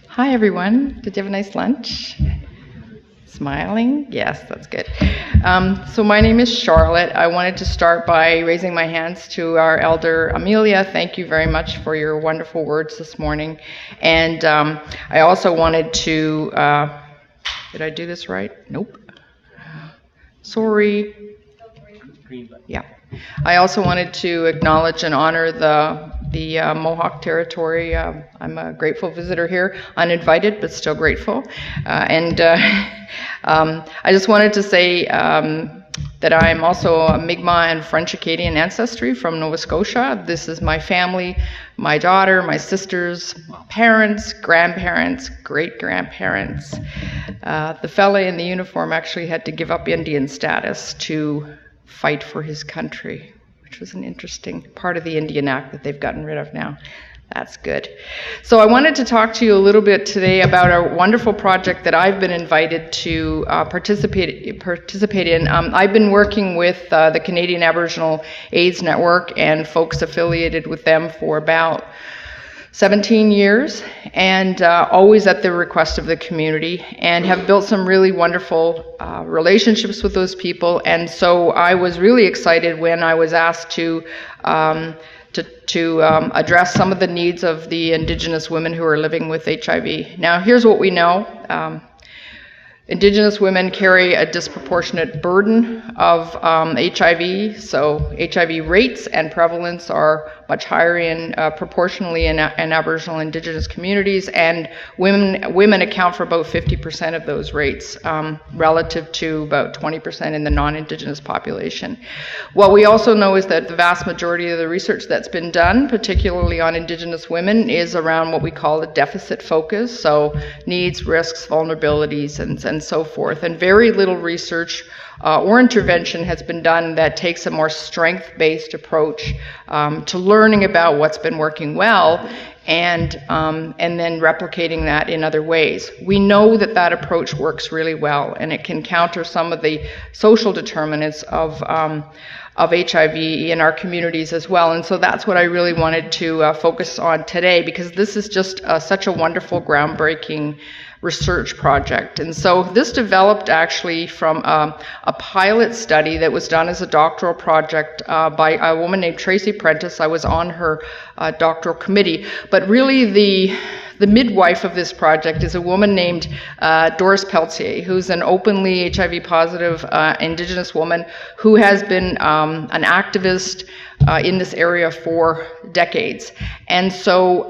Hi, everyone. Did you have a nice lunch? Smiling? Yes, that's good. So my name is Charlotte. I wanted to start by raising my hands to our elder Amelia. Thank you very much for your wonderful words this morning. And I also wanted to, did I do this right? Nope. Sorry. Yeah. I also wanted to acknowledge and honor the Mohawk territory. I'm a grateful visitor here, uninvited, but still grateful. I just wanted to say that I'm also a Mi'kmaq and French-Acadian ancestry from Nova Scotia. This is my family, my daughter, my sisters, parents, grandparents, great-grandparents. The fella in the uniform actually had to give up Indian status to fight for his country, which was an interesting part of the Indian Act that they've gotten rid of now. That's good. So I wanted to talk to you a little bit today about a wonderful project that I've been invited to participate in. I've been working with the Canadian Aboriginal AIDS Network and folks affiliated with them for about 17 years, and always at the request of the community, and have built some really wonderful relationships with those people. And so I was really excited when I was asked to address some of the needs of the Indigenous women who are living with HIV. Now, here's what we know. Indigenous women carry a disproportionate burden of HIV, so HIV rates and prevalence are much higher proportionally in Aboriginal Indigenous communities, and women account for about 50% of those rates, relative to about 20% in the non-Indigenous population. What we also know is that the vast majority of the research that's been done, particularly on Indigenous women, is around what we call a deficit focus, so needs, risks, vulnerabilities, and so forth. And very little research or intervention has been done that takes a more strength-based approach to learning about what's been working well and then replicating that in other ways. We know that that approach works really well, and it can counter some of the social determinants of HIV in our communities as well. And so that's what I really wanted to focus on today, because this is just such a wonderful, groundbreaking research project. And so this developed actually from a pilot study that was done as a doctoral project by a woman named Tracy Prentice. I was on her doctoral committee. But really the midwife of this project is a woman named Doris Peltier, who's an openly HIV positive Indigenous woman who has been an activist in this area for decades. And so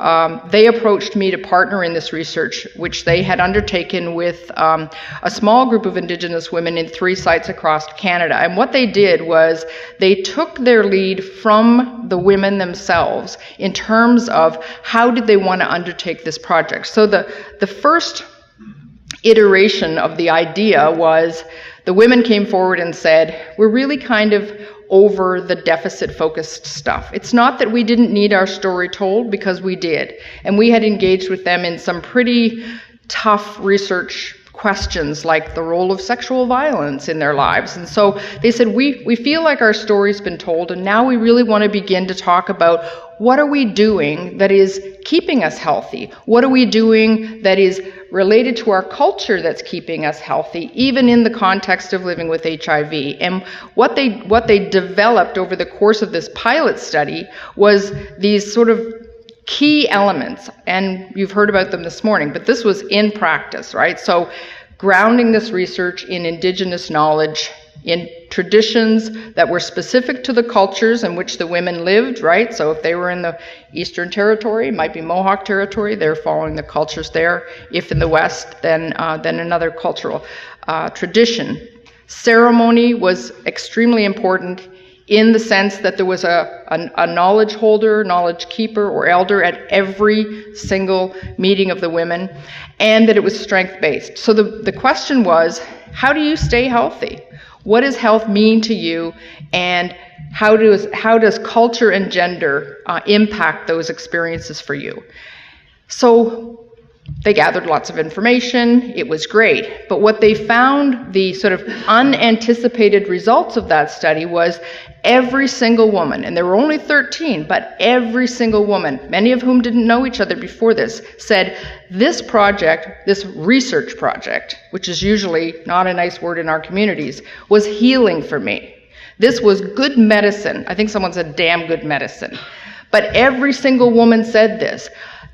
they approached me to partner in this research, which they had undertaken with a small group of Indigenous women in 3 sites across Canada. And what they did was they took their lead from the women themselves in terms of how did they want to undertake this project. So the first iteration of the idea was the women came forward and said, we're really kind of over the deficit-focused stuff. It's not that we didn't need our story told, because we did. And we had engaged with them in some pretty tough research questions like the role of sexual violence in their lives. And so they said, we feel like our story's been told, and now we really want to begin to talk about what are we doing that is keeping us healthy? What are we doing that is related to our culture that's keeping us healthy, even in the context of living with HIV? And what they developed over the course of this pilot study was these sort of key elements, and you've heard about them this morning, but this was in practice, right? So grounding this research in Indigenous knowledge, in traditions that were specific to the cultures in which the women lived, right? So if they were in the Eastern Territory, it might be Mohawk territory, they're following the cultures there. If in the West, then another cultural tradition. Ceremony was extremely important in the sense that there was a knowledge holder, knowledge keeper, or elder at every single meeting of the women, and that it was strength-based. So the question was, how do you stay healthy? What does health mean to you, and how does culture and gender impact those experiences for you? So They gathered lots of information. It was great. But what they found, the sort of unanticipated results of that study was every single woman, and there were only 13, but every single woman, many of whom didn't know each other before this, said this project, this research project, which is usually not a nice word in our communities, was healing for me. This was good medicine. I think someone said damn good medicine. But every single woman said this.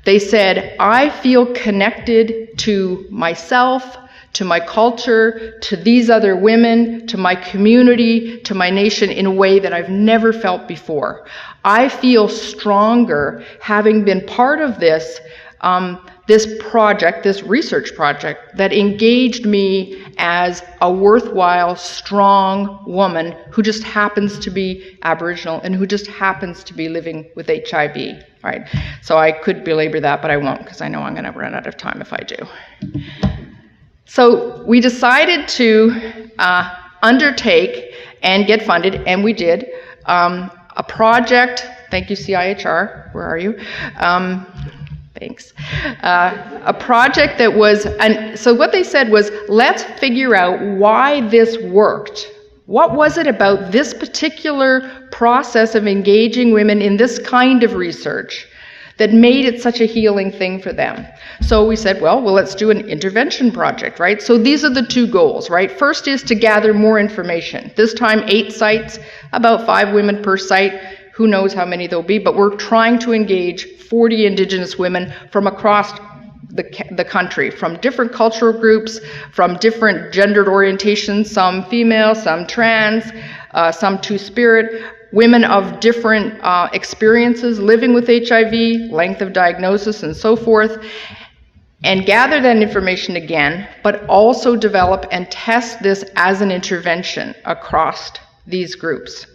They said, I feel connected to myself, to my culture, to these other women, to my community, to my nation in a way that I've never felt before. I feel stronger having been part of this, this project, this research project that engaged me as a worthwhile, strong woman who just happens to be Aboriginal and who just happens to be living with HIV. Right? So I could belabor that, but I won't because I know I'm going to run out of time if I do. So we decided to undertake and get funded, and we did, a project. Thank you, CIHR. Where are you? Thanks. A project that was, and so what they said was, let's figure out why this worked. What was it about this particular process of engaging women in this kind of research that made it such a healing thing for them? So we said, well, let's do an intervention project, right? So these are the two goals, right? First is to gather more information. This time, 8 sites, about 5 women per site. Who knows how many there'll be, but we're trying to engage 40 Indigenous women from across the country, from different cultural groups, from different gendered orientations, some female, some trans, some two-spirit, women of different experiences living with HIV, length of diagnosis, and so forth, and gather that information again, but also develop and test this as an intervention across these groups.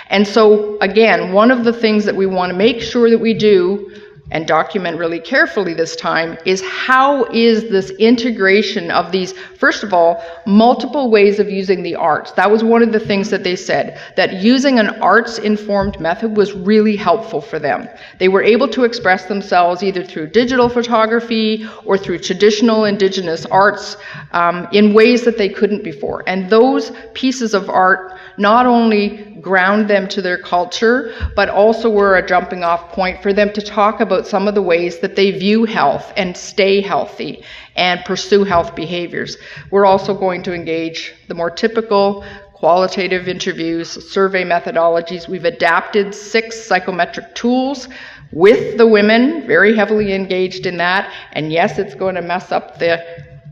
And so, again, one of the things that we want to make sure that we do and document really carefully this time is how is this integration of these, first of all, multiple ways of using the arts. That was one of the things that they said, that using an arts-informed method was really helpful for them. They were able to express themselves either through digital photography or through traditional Indigenous arts in ways that they couldn't before. And those pieces of art not only ground them to their culture, but also were a jumping off point for them to talk about some of the ways that they view health and stay healthy and pursue health behaviors. We're also going to engage the more typical qualitative interviews, survey methodologies. We've adapted 6 psychometric tools with the women, very heavily engaged in that. And yes, it's going to mess up the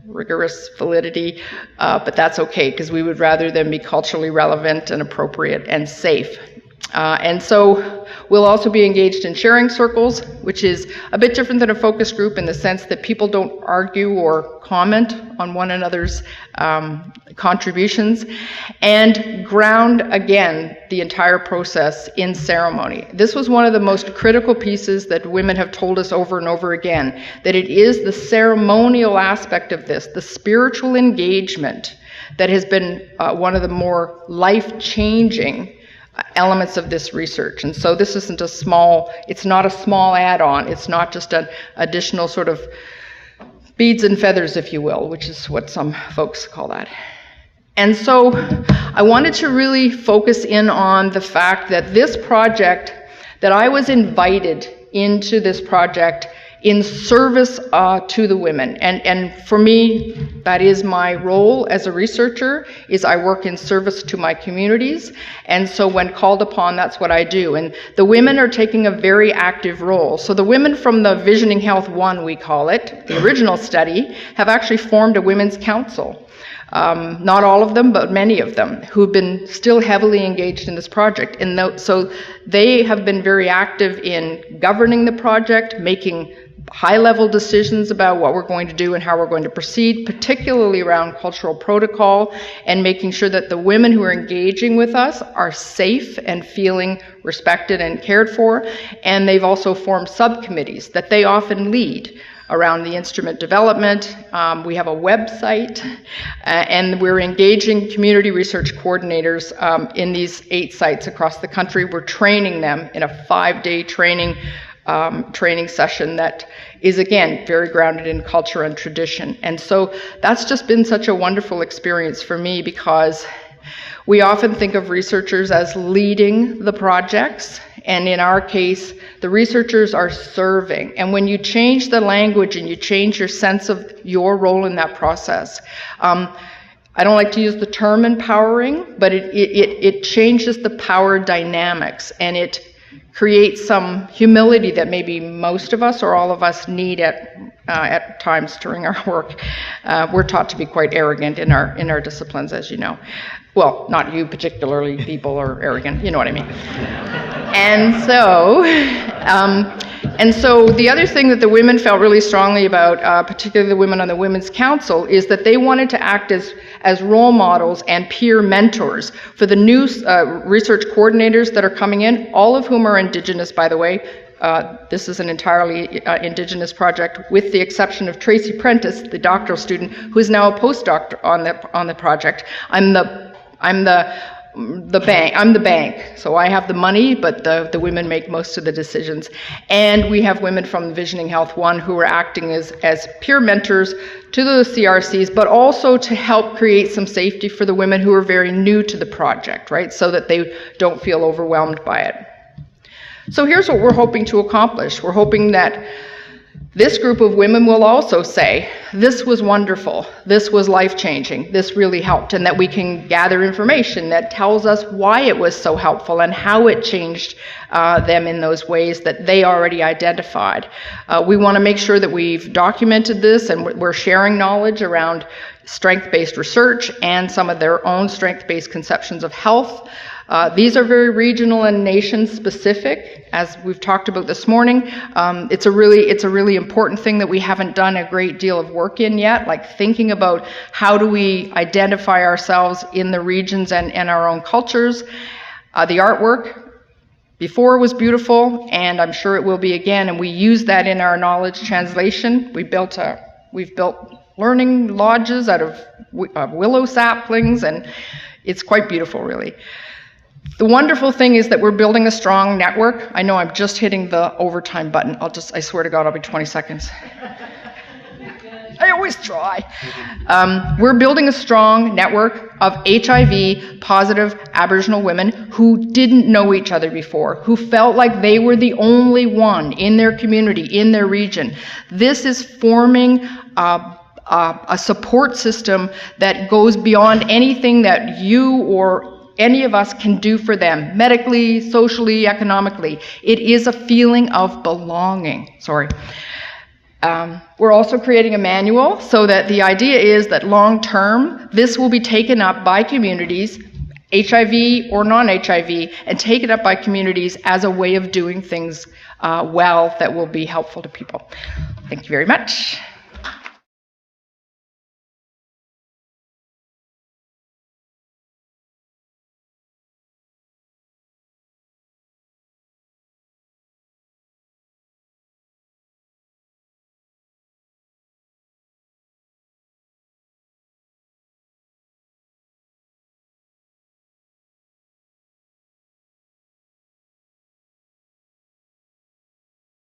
rigorous validity, but that's okay because we would rather them be culturally relevant and appropriate and safe. And so we'll also be engaged in sharing circles, which is a bit different than a focus group in the sense that people don't argue or comment on one another's contributions, and ground, again, the entire process in ceremony. This was one of the most critical pieces that women have told us over and over again, that it is the ceremonial aspect of this, the spiritual engagement, that has been one of the more life-changing elements of this research. And so this isn't a small, it's not a small add-on, it's not just an additional sort of beads and feathers, if you will, which is what some folks call that. And so I wanted to really focus in on the fact that this project, that I was invited into this project in service to the women. And for me, that is my role as a researcher, is I work in service to my communities. And so when called upon, that's what I do. And the women are taking a very active role. So the women from the Visioning Health 1, we call it, the original study, have actually formed a women's council. Not all of them, but many of them, who've been still heavily engaged in this project. And so they have been very active in governing the project, making high-level decisions about what we're going to do and how we're going to proceed, particularly around cultural protocol, and making sure that the women who are engaging with us are safe and feeling respected and cared for. And they've also formed subcommittees that they often lead around the instrument development. We have a website, and we're engaging community research coordinators in these 8 sites across the country. We're training them in a 5-day training training session that is, again, very grounded in culture and tradition. And so that's just been such a wonderful experience for me, because we often think of researchers as leading the projects, and in our case, the researchers are serving. And when you change the language and you change your sense of your role in that process, I don't like to use the term empowering, but it changes the power dynamics, and it creates some humility that maybe most of us or all of us need at times during our work. We're taught to be quite arrogant in our disciplines, as you know. Well, not you particularly, people are arrogant, you know what I mean. And so the other thing that the women felt really strongly about, particularly the women on the Women's Council, is that they wanted to act as role models and peer mentors for the new research coordinators that are coming in, all of whom are Indigenous, by the way. This is an entirely Indigenous project, with the exception of Tracy Prentice, the doctoral student, who is now a postdoc on the project. I'm the bank, so I have the money, but the women make most of the decisions. And we have women from Visioning Health 1 who are acting as peer mentors to the CRCs, but also to help create some safety for the women who are very new to the project, right, so that they don't feel overwhelmed by it. So here's what we're hoping to accomplish. We're hoping that this group of women will also say, this was wonderful, this was life-changing, this really helped, and that we can gather information that tells us why it was so helpful and how it changed them in those ways that they already identified. We want to make sure that we've documented this, and we're sharing knowledge around strength-based research and some of their own strength-based conceptions of health. These are very regional and nation-specific, as we've talked about this morning. It's a really important thing that we haven't done a great deal of work in yet, like thinking about how do we identify ourselves in the regions and our own cultures. The artwork before was beautiful, and I'm sure it will be again, and we use that in our knowledge translation. We've built learning lodges out of willow saplings, and it's quite beautiful, really. The wonderful thing is that we're building a strong network. I know I'm just hitting the overtime button. I swear to God, I'll be 20 seconds. I always try. We're building a strong network of HIV-positive Aboriginal women who didn't know each other before, who felt like they were the only one in their community, in their region. This is forming a support system that goes beyond anything that you or any of us can do for them, medically, socially, economically. It is a feeling of belonging. We're also creating a manual, so that the idea is that long term, this will be taken up by communities, HIV or non-HIV, and taken up by communities as a way of doing things well that will be helpful to people. Thank you very much.